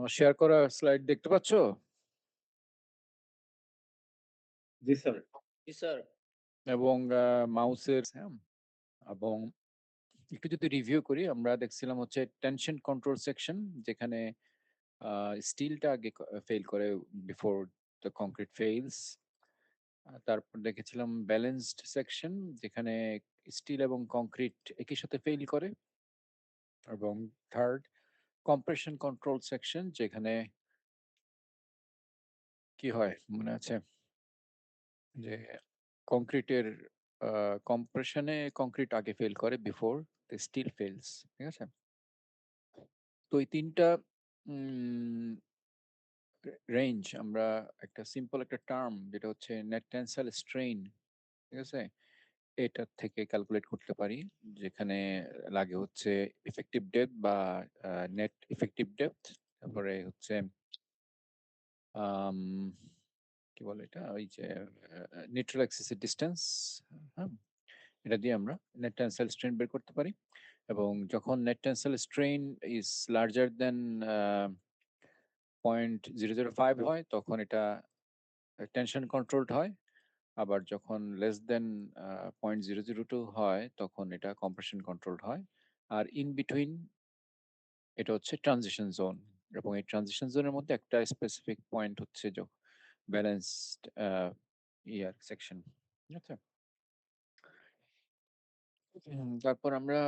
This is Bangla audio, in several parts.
আমার শেয়ার করা স্লাইড দেখতে পাচ্ছ? জি স্যার। জি স্যার। এবং মাউসের হ্যাঁ? এবং একটু যদি রিভিউ করি আমরা দেখছিলাম হচ্ছে টেনশন কন্ট্রোল সেকশন যেখানে আ স্টিলটা আগে ফেইল করে বিফোর দ্য কংক্রিট ফেইলস। তারপর দেখেছিলাম ব্যালেন্সড সেকশন যেখানে স্টিল এবং কংক্রিট একই সাথে ফেইল করে এবং থার্ড কম্প্রেশন কন্ট্রোল সেকশন যেখানে কি হয় মনে আছে? যে কংক্রিটের আ কম্প্রেশনে কংক্রিট আগে ফেইল করে বিফোর দ্য স্টিল ফেইলস। ঠিক আছে? তো এই ৩ টা উম রেঞ্জ আমরা একটা সিম্পল একটা টার্ম যেটা হচ্ছে নেট টেনসাইল স্ট্রেইন, ঠিক আছে? এটার থেকে ক্যালকুলেট করতে পারি। যেখানে লাগে হচ্ছে ইফেক্টিভ ডেপথ বা নেট ইফেক্টিভ ডেপথ। তারপরে হচ্ছে আম কি বলে এটা? ওই যে নিউট্রাল অ্যাক্সিস এর ডিসট্যান্স, হ্যাঁ? এটা দিয়ে আমরা নেট টেনসাইল স্ট্রেন বের করতে পারি। এবং যখন net tensile strain is larger than a 0.005 হয় তখন এটা টেনশন কন্ট্রোলড হয়। আবার যখন লেস দ্যান 0.002 হয় তখন এটা কম্প্রেশন কন্ট্রোলড হয়। আর ইন বিটুইন এটা হচ্ছে ট্রানজিশন জোন। এবং এই ট্রানজিশন জোনের মধ্যে একটা স্পেসিফিক পয়েন্ট হচ্ছে ব্যালেন্সড ইয়ার সেকশন। ঠিক আছে? তারপর আমরা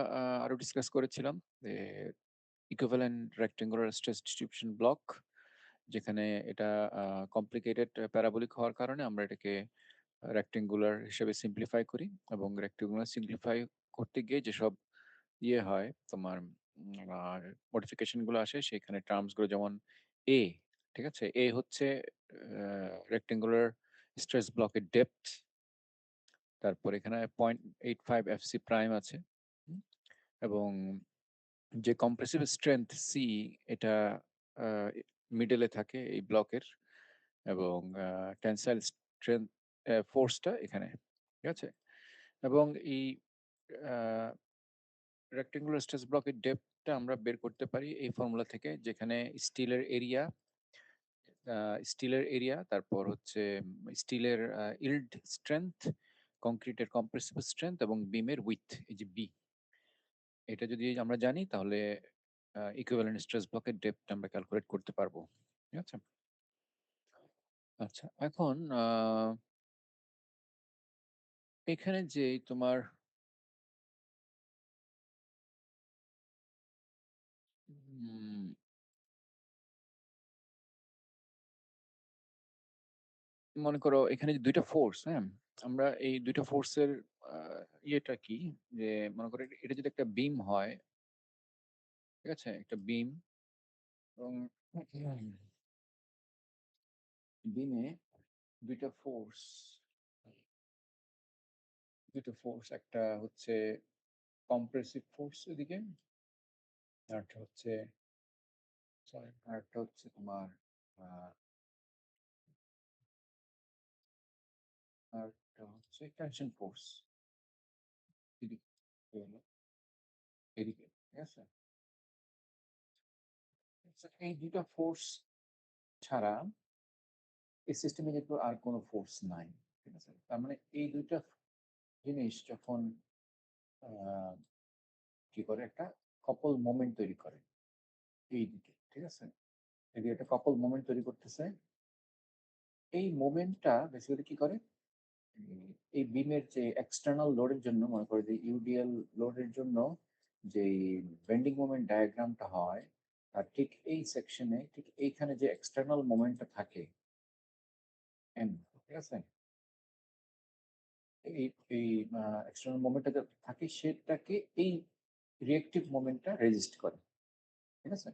আরো ডিসকাস করেছিলাম যে equivalent rectangular stress distribution block যেখানে এটা কমপ্লিকেটেড প্যারাবোলিক হওয়ার কারণে আমরা এটাকে রেক্টেঙ্গুলার হিসেবে সিম্পলিফাই করি এবং রেক্টেঙ্গুলার সিম্পলিফাই করতে গিয়ে যেসব ইয়ে হয় তোমার মডিফিকেশন গুলো আসে সেখানে টার্মস গুলো যেমন এ, ঠিক আছে? এ হচ্ছে রেক্টেঙ্গুলার স্ট্রেস ব্লকের ডেপথ। তারপর এখানে 0.85 এফসি প্রাইম আছে। হুম? এবং যে কম্প্রেসিভ স্ট্রেংথ সি এটা মিডলে থাকে এই ব্লকের এবং টেনসাইল স্ট্রেংথ ফোর্সটা এখানে, ঠিক আছে? এবং এই রেক্টেঙ্গুলার স্ট্রেস ব্লকের ডেপথটা আমরা বের করতে পারি এই ফর্মুলা থেকে যেখানে স্টিলের এরিয়া তারপর হচ্ছে স্টিলের ইল্ড স্ট্রেংথ, কংক্রিটের কম্প্রেসিভ স্ট্রেংথ এবং বিমের উইথ এই যে বি, এটা যদি আমরা জানি তাহলে ইকুইভ্যালেন্ট স্ট্রেস ব্লকের ডেপথটা আমরা ক্যালকুলেট করতে পারবো। ঠিক আছে? আচ্ছা, এখন এখানে যে তোমার উম, মনে করো এখানে যে ২ টা ফোর্স, হ্যাঁ? আমরা এই ২ টা ফোর্সের আ ইয়েটা কি? যে মনে করো এটা যদি একটা বিম হয়, ঠিক আছে? একটা বিম এবং বিমে ২ টা ফোর্স, ২ টা ফোর্স একটা হচ্ছে কম্প্রেসিভ ফোর্স এদিকে, আরেকটা হচ্ছে আরেকটা হচ্ছে তোমার আ আরেকটা হচ্ছে টেনশন ফোর্স এদিকে, এই হলো এদিকে, ঠিক আছে? আচ্ছা, এই ২ টা ফোর্স ছাড়া এই সিস্টেমে কিন্তু আর কোনো ফোর্স নাই। ঠিক আছে? তার মানে এই ২ টা জিনিস যখন আ কি করে একটা couple মোমেন্ট তৈরি করে এইদিকে। ঠিক আছে? এদিকে একটা couple মোমেন্ট তৈরি করতেছে। এই মোমেন্টটা বেসিক্যালি কি করে? উম এই বিমের যে এক্সটার্নাল লোডের জন্য মনে করো যে ইউডিএল লোডের জন্য যেই বেন্ডিং মোমেন্ট ডায়াগ্রামটা হয়, তার ঠিক এই সেকশনে ঠিক এইখানে যে এক্সটার্নাল মোমেন্টটা থাকে এন, ঠিক আছে? এই এই এক্সটার্নাল মোমেন্টটা যে থাকে সেটাকে এই রিঅ্যাক্টিভ মোমেন্টটা রেজিস্ট করে। ঠিক আছে?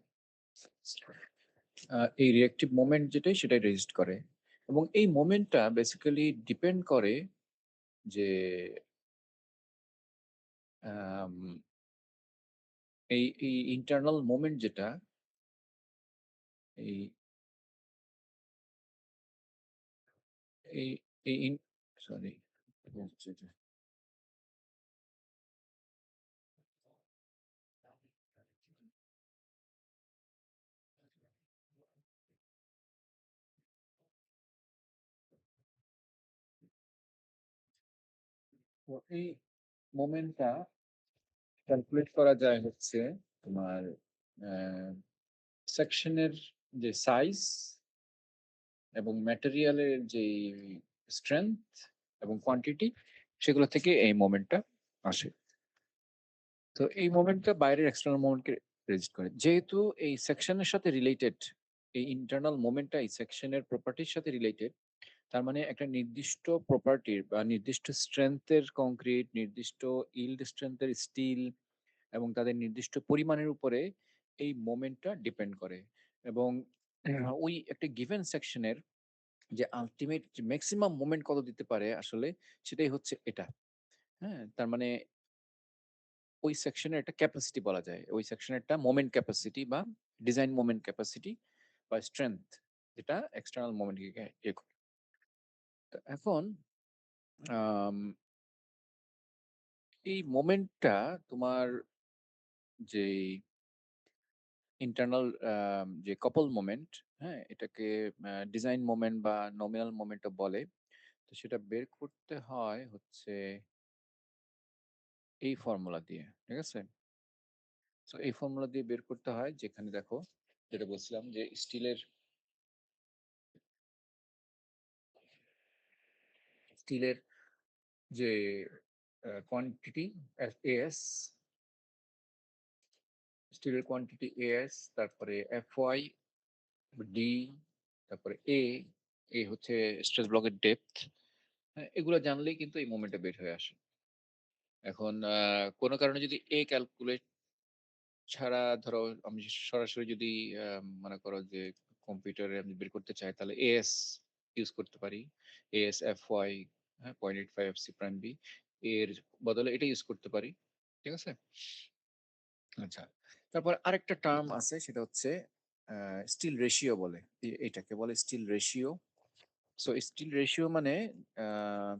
এই রিঅ্যাক্টিভ মোমেন্ট যেটাই সেটাই রেজিস্ট করে এবং এই মোমেন্টটা বেসিক্যালি ডিপেন্ড করে যে আম এই ইন্টারনাল মোমেন্ট যেটা এই এই এই ইন সরি হচ্ছে যে তো এই মোমেন্টটা ক্যালকুলেট করা যায় হচ্ছে তোমার সেকশনের যে সাইজ এবং ম্যাটেরিয়ালের যে স্ট্রেংথ এবং কোয়ান্টিটি সেগুলো থেকে এই মোমেন্টটা আসে। তো এই মোমেন্টটা বাইরের এক্সটার্নাল মোমেন্টকে রেজিস্ট করে। যেহেতু এই সেকশনের সাথে রিলেটেড, এই ইন্টারনাল মোমেন্টটা এই সেকশনের প্রপার্টির সাথে রিলেটেড, তার মানে একটা নির্দিষ্ট প্রপার্টির বা নির্দিষ্ট স্ট্রেংথের কংক্রিট, নির্দিষ্ট ইল্ড স্ট্রেংথের স্টিল এবং তাদের নির্দিষ্ট পরিমাণের উপরে এই মোমেন্টটা ডিপেন্ড করে। এবং ওই একটা গিভেন সেকশনের যে আল্টিমেট যে ম্যাক্সিমাম মোমেন্ট কত দিতে পারে আসলে সেটাই হচ্ছে এটা। হ্যাঁ? তার মানে ওই সেকশনের একটা ক্যাপাসিটি বলা যায়। ওই সেকশনের একটা মোমেন্ট ক্যাপাসিটি বা ডিজাইন মোমেন্ট ক্যাপাসিটি বা স্ট্রেংথ, যেটা এক্সটার্নাল মোমেন্টকে করে। তো এখন আম এই মোমেন্টটা তোমার যেই ইন্টারনাল যে কপল মোমেন্ট, হ্যাঁ? এটাকে ডিজাইন মোমেন্ট বা নমিনাল মোমেন্টও বলে। তো সেটা বের করতে হয় হচ্ছে এই ফর্মুলা দিয়ে। ঠিক আছে? সো এই ফর্মুলা দিয়ে বের করতে হয়, যেখানে দেখো যেটা বলছিলাম যে স্টিলের যে কোয়ান্টিটি এএস, স্টিলের কোয়ান্টিটি এএস, তারপরে এফওয়াই, ডি, তারপরে এ হচ্ছে স্ট্রেস ব্লকের ডেপথ। হ্যাঁ, এগুলো জানলেই কিন্তু এই মোমেন্টটা বের হয়ে আসে। এখন কোনো কারণে যদি ক্যালকুলেট ছাড়া ধরো আমি সরাসরি যদি মনে করো যে কম্পিউটারে আমি বের করতে চাই, তাহলে এএস ইউজ করতে পারি। এএস এফ ওয়াই, হ্যাঁ, 0.85 এফ সি প্রাইম বি, এর বদলে এটা ইউজ করতে পারি। ঠিক আছে? আচ্ছা, তারপর আরেকটা টার্ম আছে, সেটা হচ্ছে স্টিল রেশিও বলে। এটাকে বলে steel ratio. So steel ratio মানে আহ,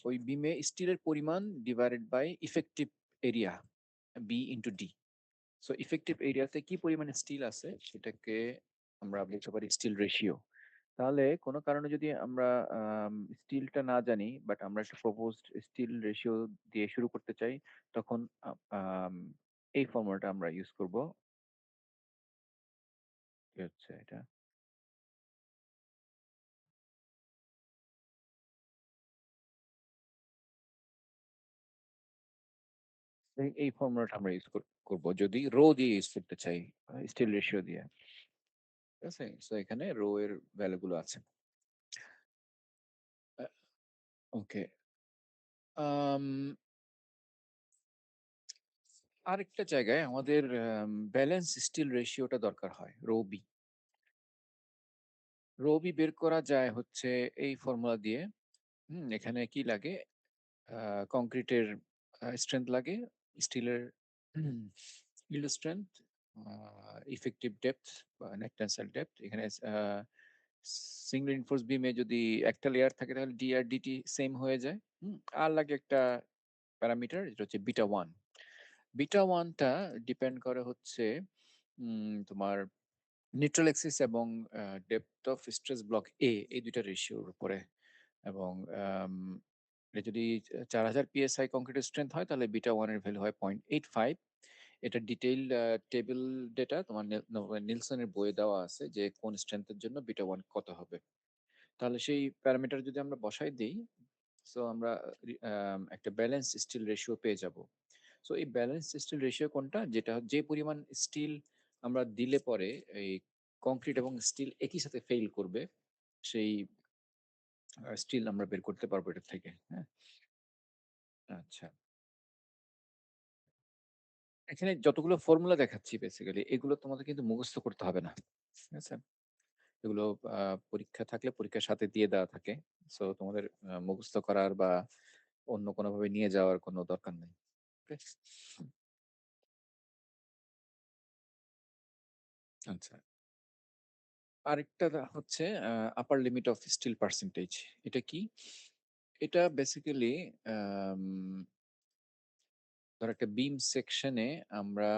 ওই বিমে স্টিলের পরিমাণ divided by effective area, B into D. So effective এরিয়াতে কি পরিমাণে স্টিল আছে সেটাকে আমরা বলতে পারি স্টিল রেশিও। তাহলে কোনো কারণে যদি আমরা স্টিলটা না জানি, বাট আমরা একটা প্রপোজড স্টিল রেশিও দিয়ে শুরু করতে চাই, তখন আম, এই ফর্মুলাটা আমরা ইউজ করব। কি হচ্ছে এটা, এই ফর্মুলাটা আমরা ইউজ করব যদি রো দিয়ে ইউজ করতে চাই, স্টিল রেশিও দিয়ে। ঠিক আছে? সো এখানে রো এর ভ্যালু গুলো আছে। ওকে, আরেকটা জায়গায় আমাদের ব্যালেন্স স্টিল রেশিওটা দরকার হয়, রো বি। রো বি বের করা যায় হচ্ছে এই ফর্মুলা দিয়ে। এখানে কি লাগে, কংক্রিটের স্ট্রেংথ লাগে, স্টিলের ইল্ড স্ট্রেংথ, ইফেক্টিভ ডেপথ বা নেট টেনসাইল ডেপথ। এখানে সিঙ্গল ইনফোর্স বিমে যদি একটা লেয়ার থাকে তাহলে ডি আর ডিটি সেম হয়ে যায়। আর লাগে একটা প্যারামিটার, যেটা হচ্ছে বিটা ওয়ান। বিটা ওয়ানটা ডিপেন্ড করে হচ্ছে তোমার নিউট্রাল এক্সিস এবং ডেপথ অফ স্ট্রেস ব্লক এই দুইটা রেশিওর উপরে। এবং এটা যদি 4000 পিএসআই কংক্রিটের স্ট্রেংথ হয়, তাহলে বিটা ওয়ান এর ভ্যালু হয় 0.85। এটা ডিটেইল টেবিল ডেটা তোমার নিলসনের বইয়ে দেওয়া আছে, যে কোন স্ট্রেংথের জন্য বিটা ওয়ান কত হবে। তাহলে সেই প্যারামিটার যদি আমরা বসাই দিই, সো আমরা একটা ব্যালেন্স স্টিল রেশিও পেয়ে যাব। সো এই ব্যালেন্স স্টিল রেশিও কোনটা, যেটা যে পরিমাণ স্টিল আমরা দিলে পরে এই কংক্রিট এবং স্টিল একই সাথে ফেইল করবে, সেই স্টিল আমরা বের করতে পারবো এটা থেকে। হ্যাঁ, আচ্ছা, এখানে যতগুলো ফর্মুলা দেখাচ্ছি বেসিক্যালি এগুলো তোমাদের কিন্তু মুখস্থ করতে হবে না। ঠিক আছে? এগুলো পরীক্ষা থাকলে পরীক্ষার সাথে দিয়ে দেওয়া থাকে। সো তোমাদের মুখস্থ করার বা অন্য কোনোভাবে নিয়ে যাওয়ার কোনো দরকার নেই। ওকে? আচ্ছা, আরেকটা হচ্ছে upper limit of steel percentage. এটা কি? এটা বেসিক্যালি ধর একটা বিম সেকশনে আমরা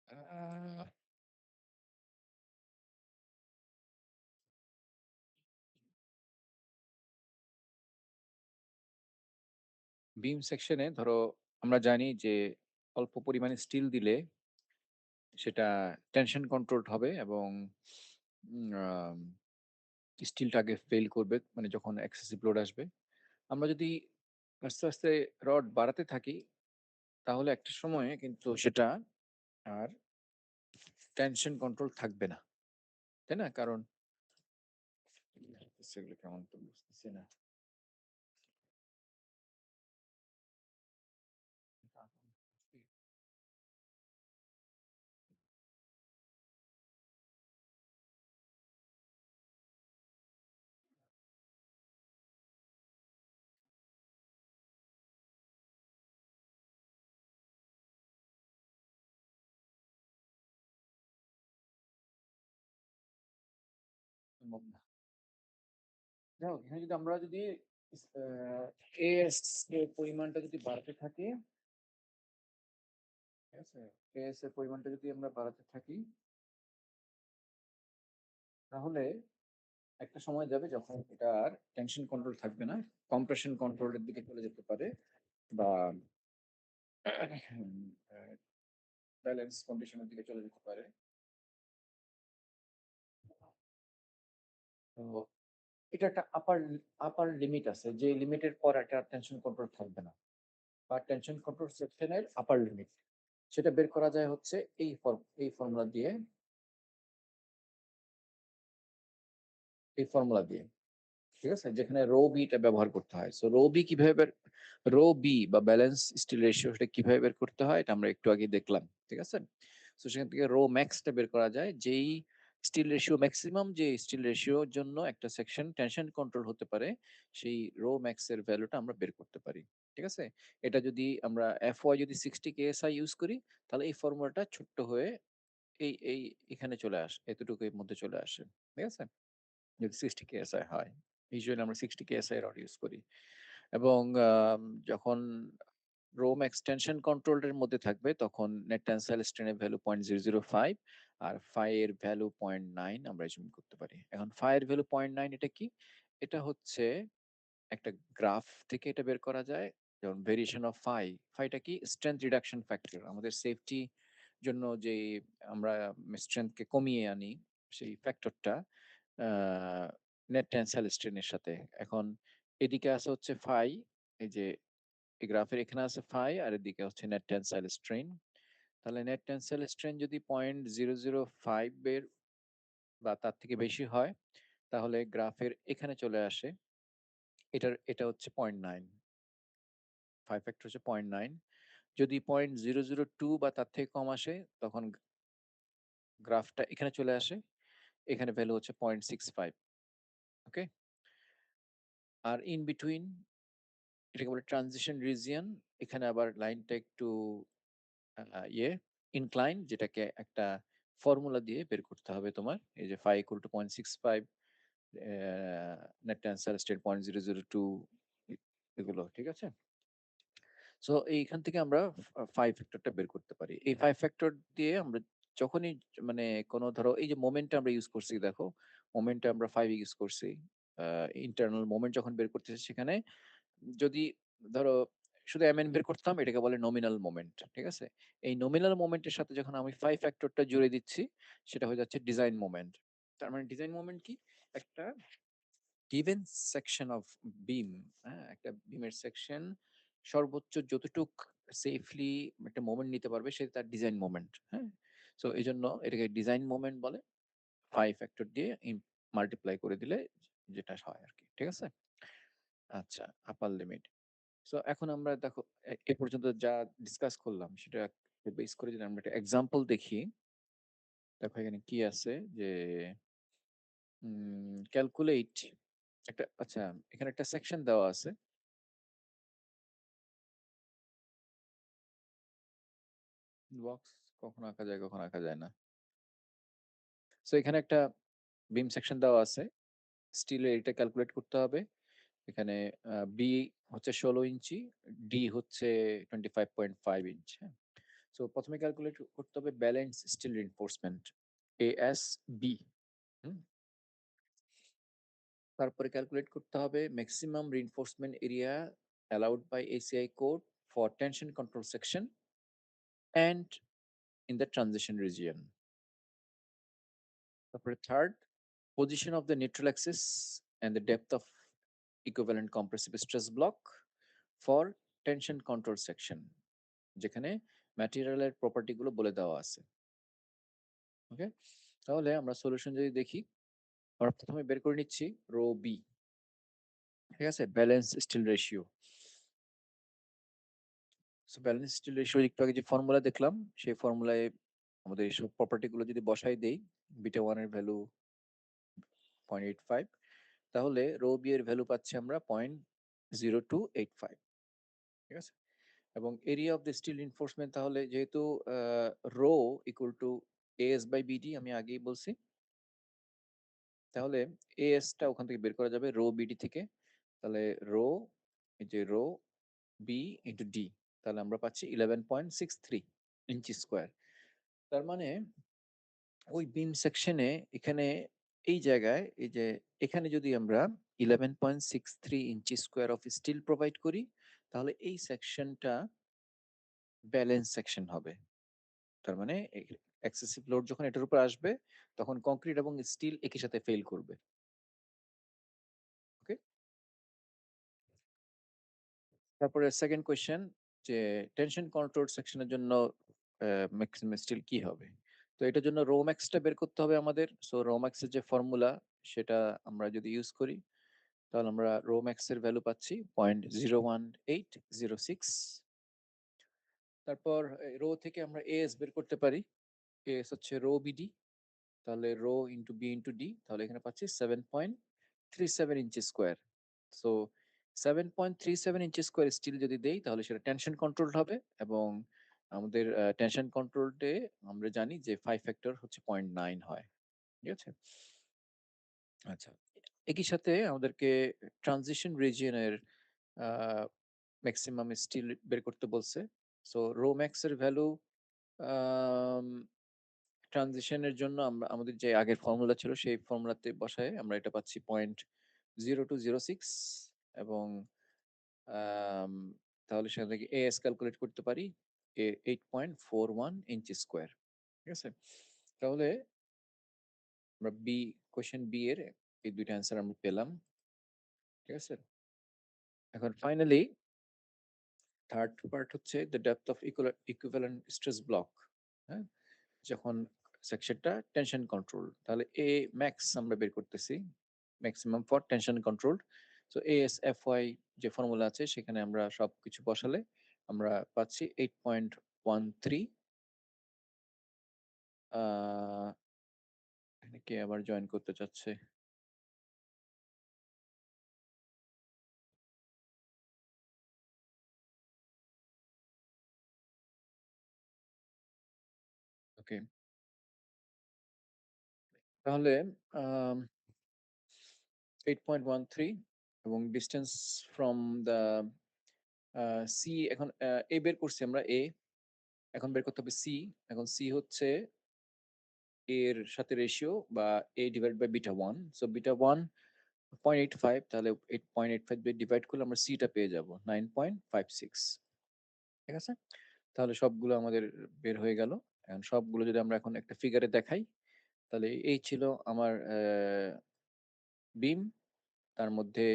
আহ, বিম সেকশনে ধরো আমরা জানি যে অল্প পরিমাণে স্টিল দিলে সেটা টেনশন কন্ট্রোলড হবে এবং স্টিলটা আগে ফেল করবে মানে যখন এক্সেসিভ লোড আসবে। আমরা যদি আস্তে আস্তে রড বাড়াতে থাকি তাহলে একটা সময়ে কিন্তু সেটা আর টেনশন কন্ট্রোল থাকবে না, তাই না? কারণ সেগুলো কেমন তো বুঝতেছি না। সম্ভব না। যাই হোক, এখানে যদি আমরা যদি এস এর পরিমাণটা যদি বাড়াতে থাকি, ঠিক আছে, এস এর পরিমাণটা যদি আমরা বাড়াতে থাকি তাহলে একটা সময় যাবে যখন এটা আর টেনশন কন্ট্রোল থাকবে না, কম্প্রেশন কন্ট্রোলের দিকে চলে যেতে পারে বা ব্যালেন্স কন্ডিশনের দিকে চলে যেতে পারে। তো এটা একটা আপার আপার লিমিট আছে, যে লিমিটের পর একটা টেনশন কন্ট্রোল থাকবে না, বা টেনশন কন্ট্রোল সেকশনের আপার লিমিট সেটা বের করা যায় হচ্ছে এই ফর্মুলা দিয়ে, এই ফর্মুলা দিয়ে, ঠিক আছে, যেখানে রো বিটা ব্যবহার করতে হয়। সো রো বি কিভাবে রো বি বা ব্যালেন্স স্টিল রেশিও সেটা কিভাবে বের করতে হয় এটা আমরা একটু আগে দেখলাম, ঠিক আছে। তো সেখান থেকে রো ম্যাক্সটা বের করা যায়, যেই স্টিল রেশিও ম্যাক্সিমাম, যে স্টিল রেশিওর জন্য একটা সেকশন টেনশন কন্ট্রোল হতে পারে, সেই রো ম্যাক্স এর ভ্যালুটা আমরা বের করতে পারি, ঠিক আছে। এটা যদি আমরা এফ ওয়াই যদি 60 কেএসআই ইউজ করি তাহলে এই ফর্মুলাটা ছোট্ট হয়ে এই এই এখানে চলে আসে, এতটুকু এর মধ্যে চলে আসে, ঠিক আছে, যদি 60 কেএসআই হয়। ইউজুয়ালি আমরা 60 কেএসআই রড ইউজ করি এবং যখন রোম এক্সটেনশন কন্ট্রোলের মধ্যে থাকবে তখন নেট টেনসাইল স্ট্রেনের ভ্যালু 0.005 আর ফাই এর ভ্যালু 0.9 আমরা এজুম করতে পারি। এখন ফাই এর ভ্যালু 0.9 এটা কি? এটা হচ্ছে একটা গ্রাফ থেকে এটা বের করা যায়। যেমন ভেরিয়েশন অফ ফাই, ফাইটা কি? স্ট্রেংথ রিডাকশন ফ্যাক্টর, আমাদের সেফটি জন্য যে আমরা স্ট্রেংথকে কমিয়ে আনি সেই ফ্যাক্টরটা নেট টেনসাইল স্ট্রেনের সাথে। এখন এদিকে আছে হচ্ছে ফাই, এই যে এই গ্রাফের এখানে আছে ফাই আর এদিকে হচ্ছে নেট টেনসাইল স্ট্রেন। তাহলে নেট টেনসাইল স্ট্রেন যদি 0.005 এর বা তার থেকে বেশি হয় তাহলে গ্রাফের এখানে চলে আসে, এটা হচ্ছে 0.9, ফাইভ ফ্যাক্টর হচ্ছে 0.9। যদি 0.002 বা তার থেকে কম আসে তখন গ্রাফটা এখানে চলে আসে, এখানে ভ্যালু হচ্ছে 0.65। ওকে, আর ইন বিটুইন এটাকে বলে ট্রানজিশন রিজিয়ন। এখানে আবার লাইনটা একটু ইয়ে ইনক্লাইন, যেটাকে একটা ফর্মুলা দিয়ে বের করতে হবে তোমার। এই যে phi equal to 0.65, net tensile strain 0.002, এগুলো ঠিক আছে। সো এইখান থেকে আমরা ফাইভ ফ্যাক্টরটা বের করতে পারি। এই ফাইভ ফ্যাক্টর দিয়ে আমরা যখনই মানে কোনো ধরো এই যে মোমেন্টটা আমরা ইউজ করছি, দেখো মোমেন্টটা আমরা ফাইভ ইউজ করছি, ইন্টারনাল মোমেন্ট যখন বের করতেছি সেখানে যদি ধরো শুধু এমএন বের করতাম এটাকে বলে নমিনাল মোমেন্ট, ঠিক আছে। এই নমিনাল মোমেন্টের সাথে যখন আমি ফাইভ ফ্যাক্টরটা জুড়ে দিচ্ছি সেটা হয়ে যাচ্ছে ডিজাইন মোমেন্ট। তার মানে ডিজাইন মোমেন্ট কি? একটা গিভেন সেকশন অফ বিম, হ্যাঁ, একটা বিমের সেকশন সর্বোচ্চ যতটুক সেফলি একটা মোমেন্ট নিতে পারবে সেটা তার ডিজাইন মোমেন্ট, হ্যাঁ। সো এই জন্য এটাকে ডিজাইন মোমেন্ট বলে, ফাইভ ফ্যাক্টর দিয়ে মাল্টিপ্লাই করে দিলে যেটা হয় আর কি, ঠিক আছে। আচ্ছা, আপার লিমিট। সো এখন আমরা দেখো এ পর্যন্ত যা ডিসকাস করলাম সেটা বেস করে যদি আমরা একটা এক্সাম্পল দেখি, দেখো এখানে কি আছে যে ক্যালকুলেট একটা, আচ্ছা এখানে একটা সেকশন দেওয়া আছে। বক্স কখন আঁকা যায় কখন আঁকা যায় না। সো এখানে একটা বিম সেকশন দেওয়া আছে, স্টিলের, এটা ক্যালকুলেট করতে হবে। এখানে বি হচ্ছে 16 ইঞ্চি, ডি হচ্ছে 25.5 ইঞ্চ, হ্যাঁ। সো প্রথমে ক্যালকুলেট করতে হবে balance steel reinforcement, AS B. তারপরে ক্যালকুলেট করতে হবে maximum reinforcement area allowed by ACI code for tension control section and in the transition region. তারপরে third, position of the neutral axis and the depth of equivalent compressive stress block for tension control section, যেখানে ম্যাটেরিয়ালের প্রপার্টি গুলো বলে দেওয়া আছে। ওকে, তাহলে আমরা সলিউশন যদি দেখি, আমরা প্রথমে বের করে নিচ্ছি রো বি। ঠিক আছে, balance steel ratio. So balance steel ratio একটু আগে যে ফর্মুলা দেখলাম, সেই ফর্মুলায় আমাদের এইসব প্রপার্টি গুলো যদি বসাই দেই, বিটা ওয়ান এর ভ্যালু 0.85, তাহলে রো বি এর ভ্যালু পাচ্ছি আমরা 0.0285। ঠিক আছে, এবং area of the steel reinforcement, তাহলে যেহেতু rho equal to AS by BD আমি আগেই বলছি, তাহলে এএস টা ওখান থেকে বের করা যাবে রো বিডি থেকে। তাহলে রো, এই যে রো বি ইন্টু ডি, তাহলে আমরা পাচ্ছি 11.63 ইঞ্চি স্কোয়ার। তার মানে ওই বিম সেকশনে এখানে এই জায়গায়, এই যে এখানে যদি আমরা 11.63 ইঞ্চি স্কোয়ার অফ স্টিল প্রোভাইড করি, তাহলে এই সেকশনটা ব্যালেন্স সেকশন হবে। তার মানে এক্সেসিভ লোড যখন এটার উপর আসবে, তখন কংক্রিট এবং স্টিল একই সাথে ফেল করবে। ওকে, তারপরে সেকেন্ড কোয়েশ্চেন, যে টেনশন কন্ট্রোল সেকশনের জন্য ম্যাক্সিমাম স্টিল কি হবে। তো এটার জন্য রো ম্যাক্সটা বের করতে হবে আমাদের। সো রো ম্যাক্সের যে ফর্মুলা, সেটা আমরা যদি ইউজ করি, তাহলে আমরা রো ম্যাক্স এর ভ্যালু পাচ্ছি 0.01806। তারপর রো থেকে আমরা এএস বের করতে পারি। এএস হচ্ছে রো বিডি, তাহলে rho into B into D, তাহলে এখানে পাচ্ছি 7.37 inch square. So 7.37 inch square steel যদি দেই, তাহলে সেটা টেনশন কন্ট্রোলড হবে, এবং আমাদের টেনশন কন্ট্রোলডে আমরা জানি যে 5 ফ্যাক্টর হচ্ছে 0.9 হয়। ঠিক আছে, আচ্ছা, একই সাথে আমাদেরকে ট্রানজিশন রিজিয়নের ম্যাক্সিমাম স্টিল বের করতে বলছে। সো রো ম্যাক্স এর ভ্যালু ট্রানজিশনের জন্য আমরা আমাদের যে আগের ফর্মুলা ছিল, সেই ফর্মুলাতে বসায় আমরা এটা পাচ্ছি 0.0206, এবং আম, তাহলে সেখান থেকে এএস ক্যালকুলেট করতে পারি 8.41 ইঞ্চি স্কোয়ার। ঠিক আছে, তাহলে আমরা বি, কোশ্চেন বি এর এই দুইটা অ্যান্সার আমরা পেলাম। ঠিক আছে, এখন ফাইনালি থার্ড পার্ট হচ্ছে the depth of equivalent stress block. হ্যাঁ, যখন সেকশনটা টেনশন কন্ট্রোল, তাহলে এ ম্যাক্স আমরা বের করতেছি, maximum for tension control. So AS F Y যে ফর্মুলা আছে, সেখানে আমরা সব কিছু বসালে আমরা পাচ্ছি 8.13। কে আবার জয়েন করতে চাচ্ছে? ওকে, তাহলে 8.13, এবং ডিস্টেন্স ফ্রম দ্য সি, এখন এ বের করছি আমরা এ, এখন বের করতে হবে সি। এখন সি হচ্ছে এর সাথে রেশিও, বা A divide by beta one. So beta one 0.85, তাহলে 8.85 দিয়ে ডিভাইড করলে আমরা সিটা পেয়ে যাব 9.56। ঠিক আছে, তাহলে সবগুলো আমাদের বের হয়ে গেল। এখন সবগুলো যদি আমরা এখন একটা ফিগারে দেখাই, তাহলে এই ছিল আমার বিম, তার মধ্যে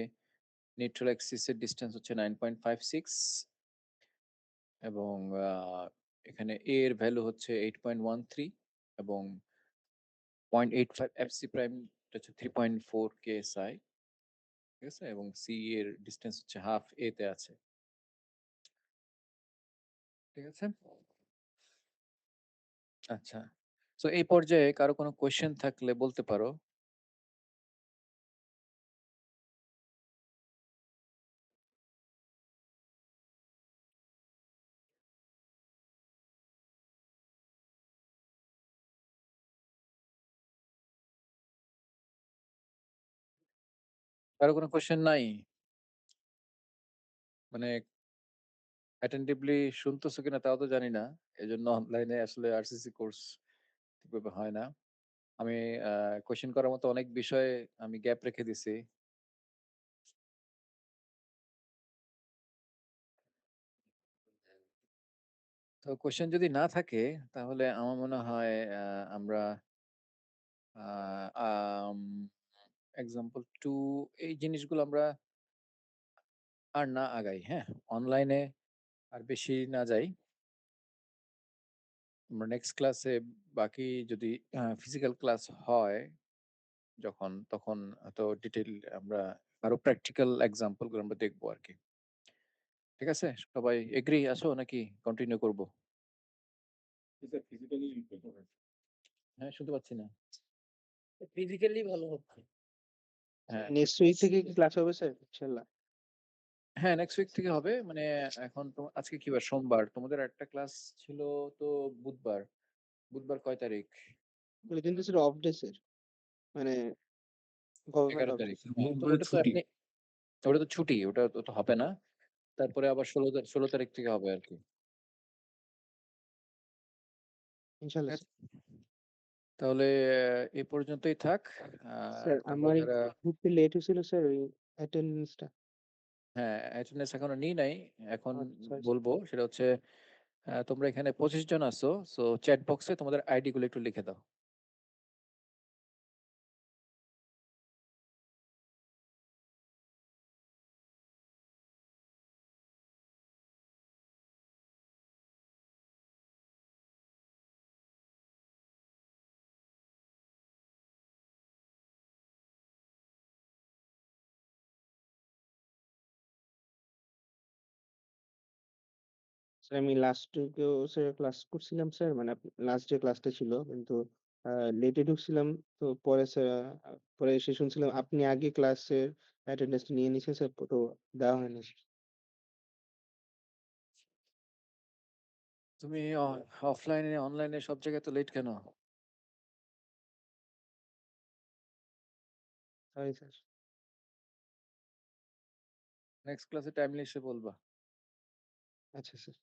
নিউট্রাল অ্যাক্সিসের ডিস্টেন্স হচ্ছে 9.56, এবং এখানে এ এর ভ্যালু হচ্ছে 8.13, এবং 0.85 এফসি প্রাইম হচ্ছে 3.4 কেএসআই। ঠিক আছে, এবং সি এর ডিস্টেন্স হচ্ছে হাফ এ তে আছে। ঠিক আছে, আচ্ছা, তো এই পর্যায়ে কারো কোনো কোয়েশ্চেন থাকলে বলতে পারো। কারো কোনো কোয়েশ্চেন নাই? মানে অ্যাটেন্টিভলি শুনতেছো কিনা তাও তো জানি না, এজন্য অনলাইনে আসলে আরসিসি কোর্স ঠিকভাবে হয় না। আমি কোয়েশ্চেন করার মতো অনেক বিষয়ে আমি গ্যাপ রেখে দিছি। তো কোয়েশ্চেন যদি না থাকে তাহলে আমার মনে হয় আমরা আ আম এক্সাম্পল 2 এই জিনিসগুলো আমরা আর না আগাই, হ্যাঁ? অনলাইনে আর বেশি না যাই। আমরা নেক্সট ক্লাসে বাকি যদি ফিজিক্যাল ক্লাস হয় তখন হয়তো ডিটেইল আমরা আরো প্র্যাকটিক্যাল এক্সাম্পল গুলো আমরা দেখবো আরকি। ঠিক আছে? সবাই এগ্রি আছো নাকি কন্টিনিউ করব? জি স্যার, ফিজিক্যালি বেটার হয়। হ্যাঁ, শুনতে পাচ্ছি না। ফিজিক্যালি ভালো হচ্ছে। হ্যাঁ, ঠিক। নেক্সট উইক থেকে কি ক্লাস হবে স্যার? ইনশাআল্লাহ। হ্যাঁ, নেক্সট উইক থেকে হবে। মানে এখন তো আজকে কি বার? সোমবার। তোমাদের একটা ক্লাস ছিল তো বুধবার। বুধবার কয় তারিখ? ওইদিন তো স্যার অফ ডে স্যার। মানে ১১ গভর্নমেন্ট অফ ডে তারিখ। স্যার। তো ওটা তো আপনি ওটা তো ছুটি। ওটা তো হবে না। তারপরে আবার ১৬ তারিখ থেকে হবে আরকি। ঠিক ইনশাআল্লাহ আছে? স্যার। তাহলে এ পর্যন্তই থাক। আর স্যার তোমরা আমার যারা একটু লেট হয়েছিল স্যার ওই অ্যাটেন্ডেন্সটা। হ্যাঁ, অ্যাটেন্ডেন্স এখনো নিই নাই। এখন সরি স্যার। বলব সেটা হচ্ছে তোমরা এখানে ২৫ জন আছো। সো চ্যাট বক্সে তোমাদের আইডি গুলো একটু লিখে দাও। স্যার আমি লাস্ট উইকেও স্যার ক্লাস করছিলাম স্যার। মানে লাস্ট যে ক্লাসটা ছিল কিন্তু আ লেটে ঢুকছিলাম। তো পরে স্যার পরে এসে শুনছিলাম আপনি আগে ক্লাসের অ্যাটেন্ডেন্সটা নিয়ে নিছেন স্যার তো দেওয়া হয়নি। তুমি অফলাইনে, অনলাইনে সব জায়গায় তো লেট কেন? Sorry sir. নেক্সট ক্লাসে টাইমলি এসে বলবা। আচ্ছা স্যার।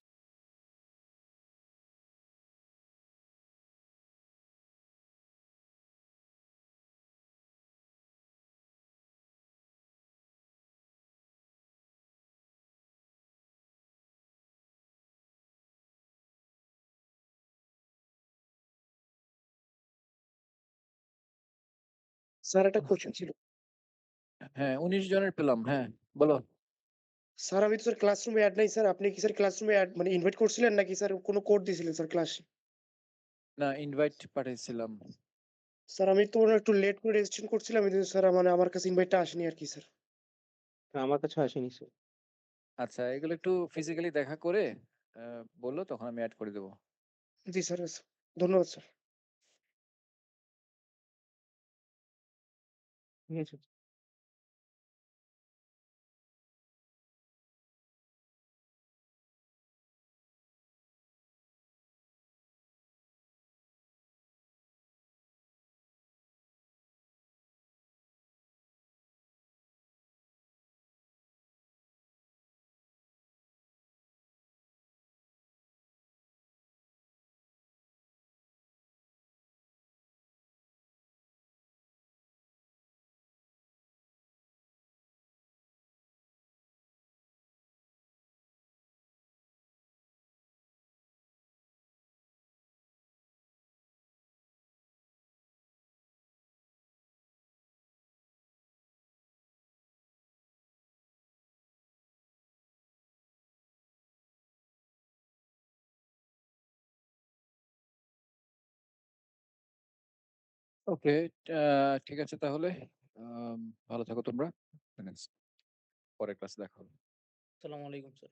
স্যার একটা কোয়েশ্চেন ছিল। হ্যাঁ, ১৯ জনের পেলাম। হ্যাঁ, বলো। স্যার আমি তো স্যার ক্লাসরুমে এড নাই স্যার। আপনি কি স্যার ক্লাসরুমে এড মানে ইনভাইট করছিলেন নাকি স্যার কোনো কোড দিয়েছিলেন স্যার ক্লাসে? না, ইনভাইট পাঠাইছিলাম। স্যার আমি তো একটু লেট করে রেজিস্ট্রেশন করছিলাম। এজন্য স্যার মানে আমার কাছে ইনভাইটটা আসেনি আরকি স্যার। আমার কাছেও আসেনি স্যার। আচ্ছা, এগুলো একটু ফিজিক্যালি দেখা করে আ বললো তখন আমি এড করে দেব। জি স্যার, ধন্যবাদ স্যার। ঠিক আছে। ওকে, আ ঠিক আছে তাহলে। আম ভালো থাকো তোমরা। নেক্সট পরের ক্লাসে দেখা হবে। আসসালামু আলাইকুম স্যার।